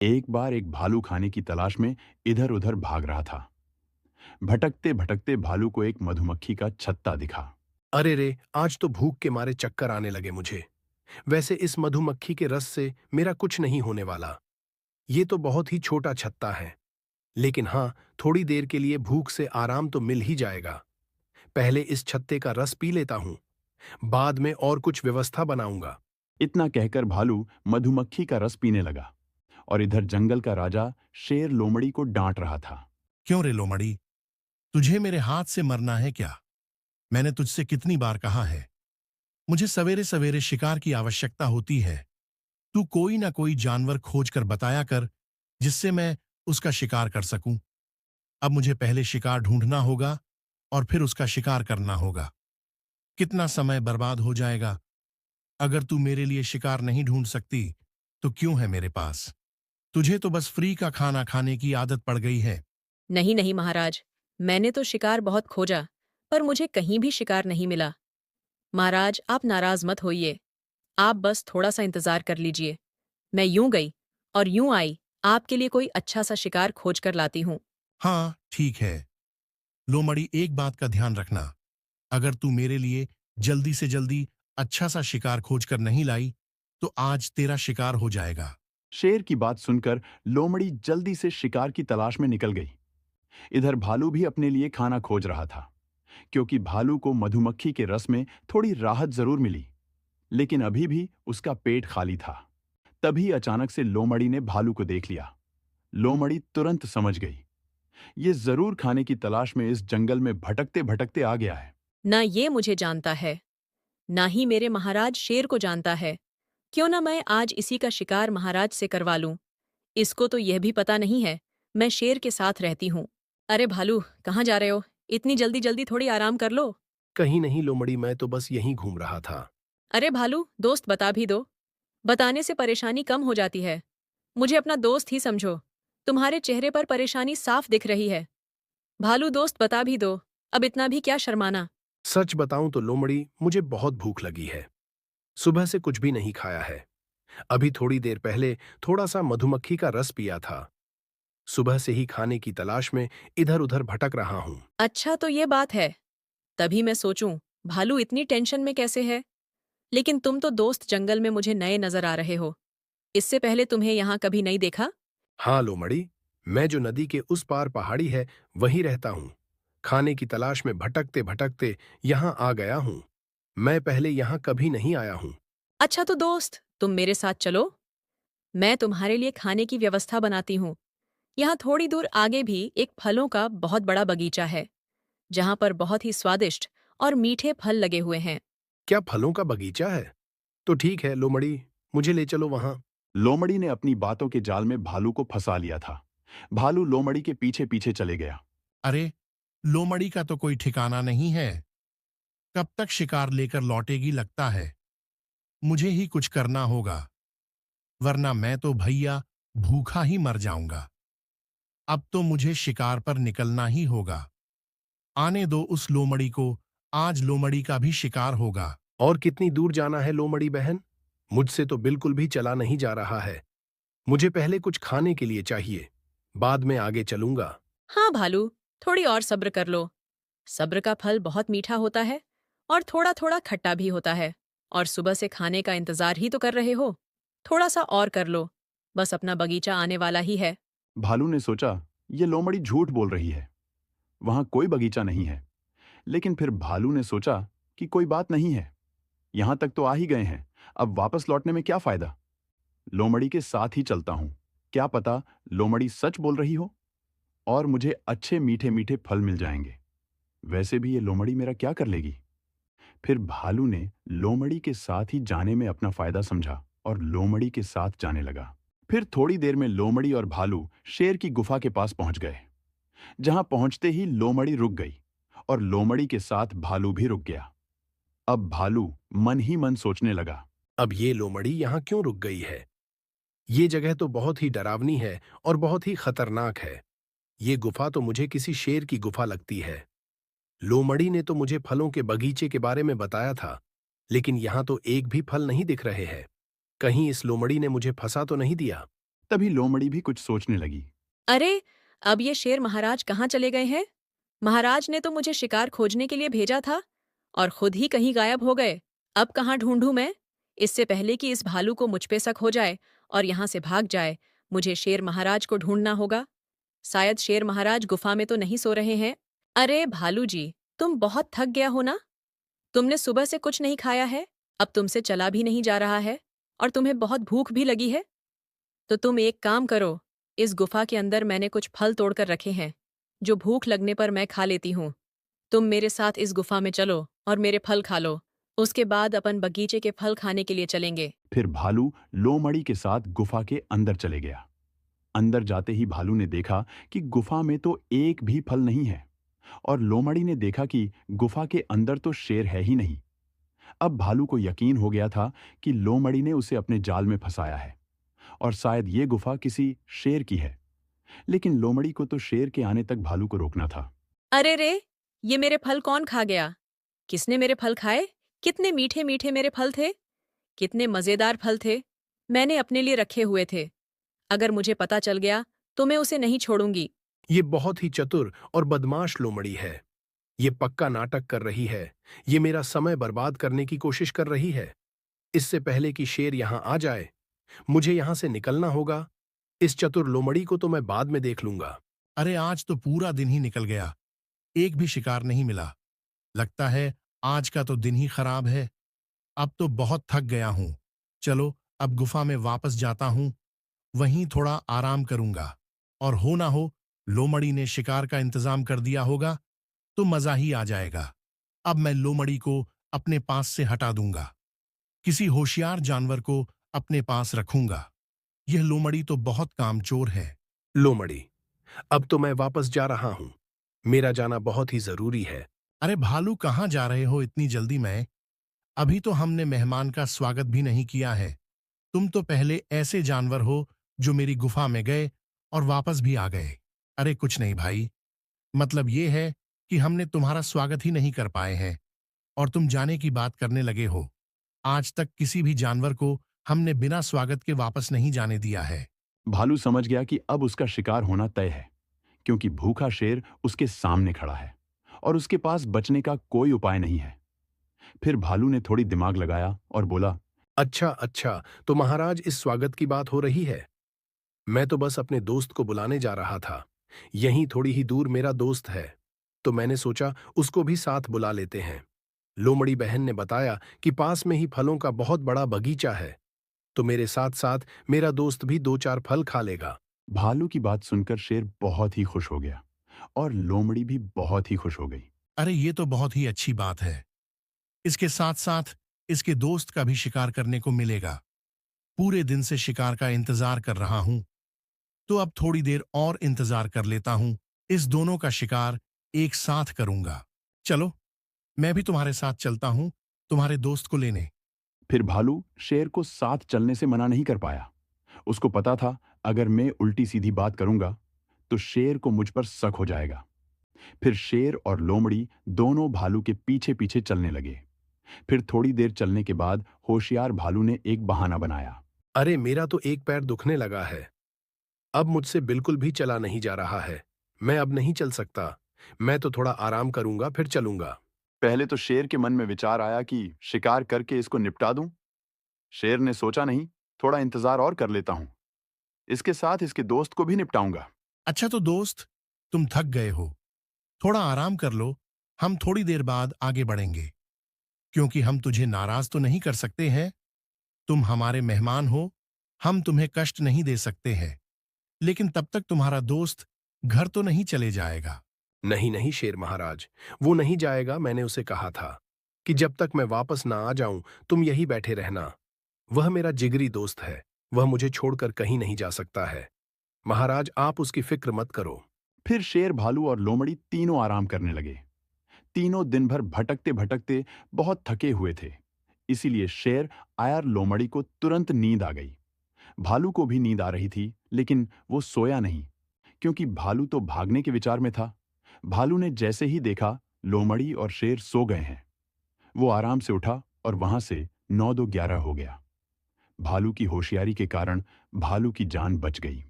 एक बार एक भालू खाने की तलाश में इधर उधर भाग रहा था। भटकते भटकते भालू को एक मधुमक्खी का छत्ता दिखा। अरे रे, आज तो भूख के मारे चक्कर आने लगे मुझे। वैसे इस मधुमक्खी के रस से मेरा कुछ नहीं होने वाला। ये तो बहुत ही छोटा छत्ता है। लेकिन हाँ, थोड़ी देर के लिए भूख से आराम तो मिल ही जाएगा। पहले इस छत्ते का रस पी लेता हूँ, बाद में और कुछ व्यवस्था बनाऊंगा। इतना कहकर भालू मधुमक्खी का रस पीने लगा और इधर जंगल का राजा शेर लोमड़ी को डांट रहा था। क्यों रे लोमड़ी, तुझे मेरे हाथ से मरना है क्या? मैंने तुझसे कितनी बार कहा है, मुझे सवेरे सवेरे शिकार की आवश्यकता होती है। तू कोई ना कोई जानवर खोज कर बताया कर, जिससे मैं उसका शिकार कर सकूं। अब मुझे पहले शिकार ढूंढना होगा और फिर उसका शिकार करना होगा। कितना समय बर्बाद हो जाएगा। अगर तू मेरे लिए शिकार नहीं ढूंढ सकती, तो क्यों है मेरे पास? तुझे तो बस फ्री का खाना खाने की आदत पड़ गई है। नहीं नहीं महाराज, मैंने तो शिकार बहुत खोजा, पर मुझे कहीं भी शिकार नहीं मिला। महाराज, आप नाराज मत होइए। आप बस थोड़ा सा इंतजार कर लीजिए। मैं यूं गई और यूं आई, आपके लिए कोई अच्छा सा शिकार खोज कर लाती हूँ। हाँ, ठीक है। लोमड़ी, एक बात का ध्यान रखना। अगर तू मेरे लिए जल्दी से जल्दी अच्छा सा शिकार खोज कर नहीं लाई, तो आज तेरा शिकार हो जाएगा। शेर की बात सुनकर लोमड़ी जल्दी से शिकार की तलाश में निकल गई। इधर भालू भी अपने लिए खाना खोज रहा था, क्योंकि भालू को मधुमक्खी के रस में थोड़ी राहत जरूर मिली, लेकिन अभी भी उसका पेट खाली था। तभी अचानक से लोमड़ी ने भालू को देख लिया। लोमड़ी तुरंत समझ गई, ये जरूर खाने की तलाश में इस जंगल में भटकते भटकते आ गया है। ना ये मुझे जानता है, ना ही मेरे महाराज शेर को जानता है। क्यों ना मैं आज इसी का शिकार महाराज से करवा लूं। इसको तो यह भी पता नहीं है, मैं शेर के साथ रहती हूँ। अरे भालू, कहाँ जा रहे हो? इतनी जल्दी जल्दी थोड़ी आराम कर लो। कहीं नहीं लोमड़ी, मैं तो बस यहीं घूम रहा था। अरे भालू, दोस्त बता भी दो। बताने से परेशानी कम हो जाती है। मुझे अपना दोस्त ही समझो। तुम्हारे चेहरे पर परेशानी साफ दिख रही है। भालू दोस्त, बता भी दो। अब इतना भी क्या शर्माना। सच बताऊं तो लोमड़ी, मुझे बहुत भूख लगी है। सुबह से कुछ भी नहीं खाया है। अभी थोड़ी देर पहले थोड़ा सा मधुमक्खी का रस पिया था। सुबह से ही खाने की तलाश में इधर उधर भटक रहा हूँ। अच्छा तो ये बात है। तभी मैं सोचूं, भालू इतनी टेंशन में कैसे है। लेकिन तुम तो दोस्त जंगल में मुझे नए नजर आ रहे हो। इससे पहले तुम्हें यहाँ कभी नहीं देखा। हाँ लोमड़ी, मैं जो नदी के उस पार पहाड़ी है वहीं रहता हूँ। खाने की तलाश में भटकते भटकते यहाँ आ गया हूँ। मैं पहले यहाँ कभी नहीं आया हूँ। अच्छा तो दोस्त, तुम मेरे साथ चलो। मैं तुम्हारे लिए खाने की व्यवस्था बनाती हूँ। यहाँ थोड़ी दूर आगे भी एक फलों का बहुत बड़ा बगीचा है, जहाँ पर बहुत ही स्वादिष्ट और मीठे फल लगे हुए हैं। क्या फलों का बगीचा है? तो ठीक है लोमड़ी, मुझे ले चलो वहाँ। लोमड़ी ने अपनी बातों के जाल में भालू को फंसा लिया था। भालू लोमड़ी के पीछे पीछे चले गया। अरे, लोमड़ी का तो कोई ठिकाना नहीं है। कब तक शिकार लेकर लौटेगी लगता है। मुझे ही कुछ करना होगा, वरना मैं तो भैया भूखा ही मर जाऊंगा। अब तो मुझे शिकार पर निकलना ही होगा। आने दो उस लोमड़ी को, आज लोमड़ी का भी शिकार होगा। और कितनी दूर जाना है लोमड़ी बहन? मुझसे तो बिल्कुल भी चला नहीं जा रहा है। मुझे पहले कुछ खाने के लिए चाहिए, बाद में आगे चलूंगा। हाँ भालू, थोड़ी और सब्र कर लो। सब्र का फल बहुत मीठा होता है और थोड़ा थोड़ा खट्टा भी होता है। और सुबह से खाने का इंतजार ही तो कर रहे हो। थोड़ा सा और कर लो, बस अपना बगीचा आने वाला ही है। भालू ने सोचा, ये लोमड़ी झूठ बोल रही है, वहां कोई बगीचा नहीं है। लेकिन फिर भालू ने सोचा कि कोई बात नहीं है, यहां तक तो आ ही गए हैं, अब वापस लौटने में क्या फायदा। लोमड़ी के साथ ही चलता हूं, क्या पता लोमड़ी सच बोल रही हो और मुझे अच्छे मीठे मीठे फल मिल जाएंगे। वैसे भी ये लोमड़ी मेरा क्या कर लेगी। फिर भालू ने लोमड़ी के साथ ही जाने में अपना फायदा समझा और लोमड़ी के साथ जाने लगा। फिर थोड़ी देर में लोमड़ी और भालू शेर की गुफा के पास पहुंच गए। जहां पहुंचते ही लोमड़ी रुक गई और लोमड़ी के साथ भालू भी रुक गया। अब भालू मन ही मन सोचने लगा। अब ये लोमड़ी यहाँ क्यों रुक गई है? ये जगह तो बहुत ही डरावनी है और बहुत ही खतरनाक है। ये गुफा तो मुझे किसी शेर की गुफा लगती है। लोमड़ी ने तो मुझे फलों के बगीचे के बारे में बताया था, लेकिन यहाँ तो एक भी फल नहीं दिख रहे हैं। कहीं इस लोमड़ी ने मुझे फंसा तो नहीं दिया? तभी लोमड़ी भी कुछ सोचने लगी। अरे, अब ये शेर महाराज कहाँ चले गए हैं? महाराज ने तो मुझे शिकार खोजने के लिए भेजा था और खुद ही कहीं गायब हो गए। अब कहाँ ढूंढूं मैं? इससे पहले कि इस भालू को मुझ पे शक हो जाए और यहाँ से भाग जाए, मुझे शेर महाराज को ढूंढना होगा। शायद शेर महाराज गुफा में तो नहीं सो रहे हैं। अरे भालू जी, तुम बहुत थक गया हो ना? तुमने सुबह से कुछ नहीं खाया है, अब तुमसे चला भी नहीं जा रहा है और तुम्हें बहुत भूख भी लगी है। तो तुम एक काम करो, इस गुफा के अंदर मैंने कुछ फल तोड़कर रखे हैं, जो भूख लगने पर मैं खा लेती हूँ। तुम मेरे साथ इस गुफा में चलो और मेरे फल खा लो। उसके बाद अपन बगीचे के फल खाने के लिए चलेंगे। फिर भालू लोमड़ी के साथ गुफा के अंदर चले गया। अंदर जाते ही भालू ने देखा कि गुफा में तो एक भी फल नहीं है, और लोमड़ी ने देखा कि गुफा के अंदर तो शेर है ही नहीं। अब भालू को यकीन हो गया था कि लोमड़ी ने उसे अपने जाल में फंसाया है और शायद ये गुफा किसी शेर की है। लेकिन लोमड़ी को तो शेर के आने तक भालू को रोकना था। अरे रे! ये मेरे फल कौन खा गया? किसने मेरे फल खाए? कितने मीठे मीठे मेरे फल थे! कितने मजेदार फल थे! मैंने अपने लिए रखे हुए थे। अगर मुझे पता चल गया तो मैं उसे नहीं छोड़ूंगी। ये बहुत ही चतुर और बदमाश लोमड़ी है। ये पक्का नाटक कर रही है। ये मेरा समय बर्बाद करने की कोशिश कर रही है। इससे पहले कि शेर यहाँ आ जाए, मुझे यहाँ से निकलना होगा। इस चतुर लोमड़ी को तो मैं बाद में देख लूंगा। अरे आज तो पूरा दिन ही निकल गया, एक भी शिकार नहीं मिला। लगता है आज का तो दिन ही खराब है। अब तो बहुत थक गया हूं। चलो अब गुफा में वापस जाता हूं, वहीं थोड़ा आराम करूंगा। और हो ना हो लोमड़ी ने शिकार का इंतजाम कर दिया होगा तो मजा ही आ जाएगा। अब मैं लोमड़ी को अपने पास से हटा दूंगा, किसी होशियार जानवर को अपने पास रखूंगा। यह लोमड़ी तो बहुत कामचोर है। लोमड़ी, अब तो मैं वापस जा रहा हूँ। मेरा जाना बहुत ही जरूरी है। अरे भालू, कहाँ जा रहे हो इतनी जल्दी? मैं अभी तो हमने मेहमान का स्वागत भी नहीं किया है। तुम तो पहले ऐसे जानवर हो जो मेरी गुफा में गए और वापस भी आ गए। अरे कुछ नहीं भाई, मतलब ये है कि हमने तुम्हारा स्वागत ही नहीं कर पाए हैं और तुम जाने की बात करने लगे हो। आज तक किसी भी जानवर को हमने बिना स्वागत के वापस नहीं जाने दिया है। भालू समझ गया कि अब उसका शिकार होना तय है, क्योंकि भूखा शेर उसके सामने खड़ा है और उसके पास बचने का कोई उपाय नहीं है। फिर भालू ने थोड़ी दिमाग लगाया और बोला, अच्छा अच्छा, तो महाराज इस स्वागत की बात हो रही है। मैं तो बस अपने दोस्त को बुलाने जा रहा था। यहीं थोड़ी ही दूर मेरा दोस्त है, तो मैंने सोचा उसको भी साथ बुला लेते हैं। लोमड़ी बहन ने बताया कि पास में ही फलों का बहुत बड़ा बगीचा है, तो मेरे साथ साथ मेरा दोस्त भी 2-4 फल खा लेगा। भालू की बात सुनकर शेर बहुत ही खुश हो गया और लोमड़ी भी बहुत ही खुश हो गई। अरे ये तो बहुत ही अच्छी बात है। इसके साथ साथ इसके दोस्त का भी शिकार करने को मिलेगा। पूरे दिन से शिकार का इंतजार कर रहा हूं, तो अब थोड़ी देर और इंतजार कर लेता हूं। इस दोनों का शिकार एक साथ करूंगा। चलो मैं भी तुम्हारे साथ चलता हूं, तुम्हारे दोस्त को लेने। फिर भालू शेर को साथ चलने से मना नहीं कर पाया। उसको पता था, अगर मैं उल्टी सीधी बात करूंगा तो शेर को मुझ पर शक हो जाएगा। फिर शेर और लोमड़ी दोनों भालू के पीछे पीछे चलने लगे। फिर थोड़ी देर चलने के बाद होशियार भालू ने एक बहाना बनाया। अरे मेरा तो एक पैर दुखने लगा है। अब मुझसे बिल्कुल भी चला नहीं जा रहा है। मैं अब नहीं चल सकता। मैं तो थोड़ा आराम करूंगा फिर चलूंगा। पहले तो शेर के मन में विचार आया कि शिकार करके इसको निपटा दूं। शेर ने सोचा, नहीं, थोड़ा इंतजार और कर लेता हूं। इसके साथ इसके दोस्त को भी निपटाऊंगा। अच्छा तो दोस्त, तुम थक गए हो, थोड़ा आराम कर लो। हम थोड़ी देर बाद आगे बढ़ेंगे, क्योंकि हम तुझे नाराज तो नहीं कर सकते हैं। तुम हमारे मेहमान हो, हम तुम्हें कष्ट नहीं दे सकते हैं। लेकिन तब तक तुम्हारा दोस्त घर तो नहीं चले जाएगा। नहीं नहीं शेर महाराज, वो नहीं जाएगा। मैंने उसे कहा था कि जब तक मैं वापस ना आ जाऊं तुम यहीं बैठे रहना। वह मेरा जिगरी दोस्त है, वह मुझे छोड़कर कहीं नहीं जा सकता है। महाराज आप उसकी फिक्र मत करो। फिर शेर, भालू और लोमड़ी तीनों आराम करने लगे। तीनों दिन भर भटकते भटकते बहुत थके हुए थे, इसीलिए शेर आयर लोमड़ी को तुरंत नींद आ गई। भालू को भी नींद आ रही थी, लेकिन वो सोया नहीं, क्योंकि भालू तो भागने के विचार में था। भालू ने जैसे ही देखा लोमड़ी और शेर सो गए हैं, वो आराम से उठा और वहां से 9 दो 11 हो गया। भालू की होशियारी के कारण भालू की जान बच गई।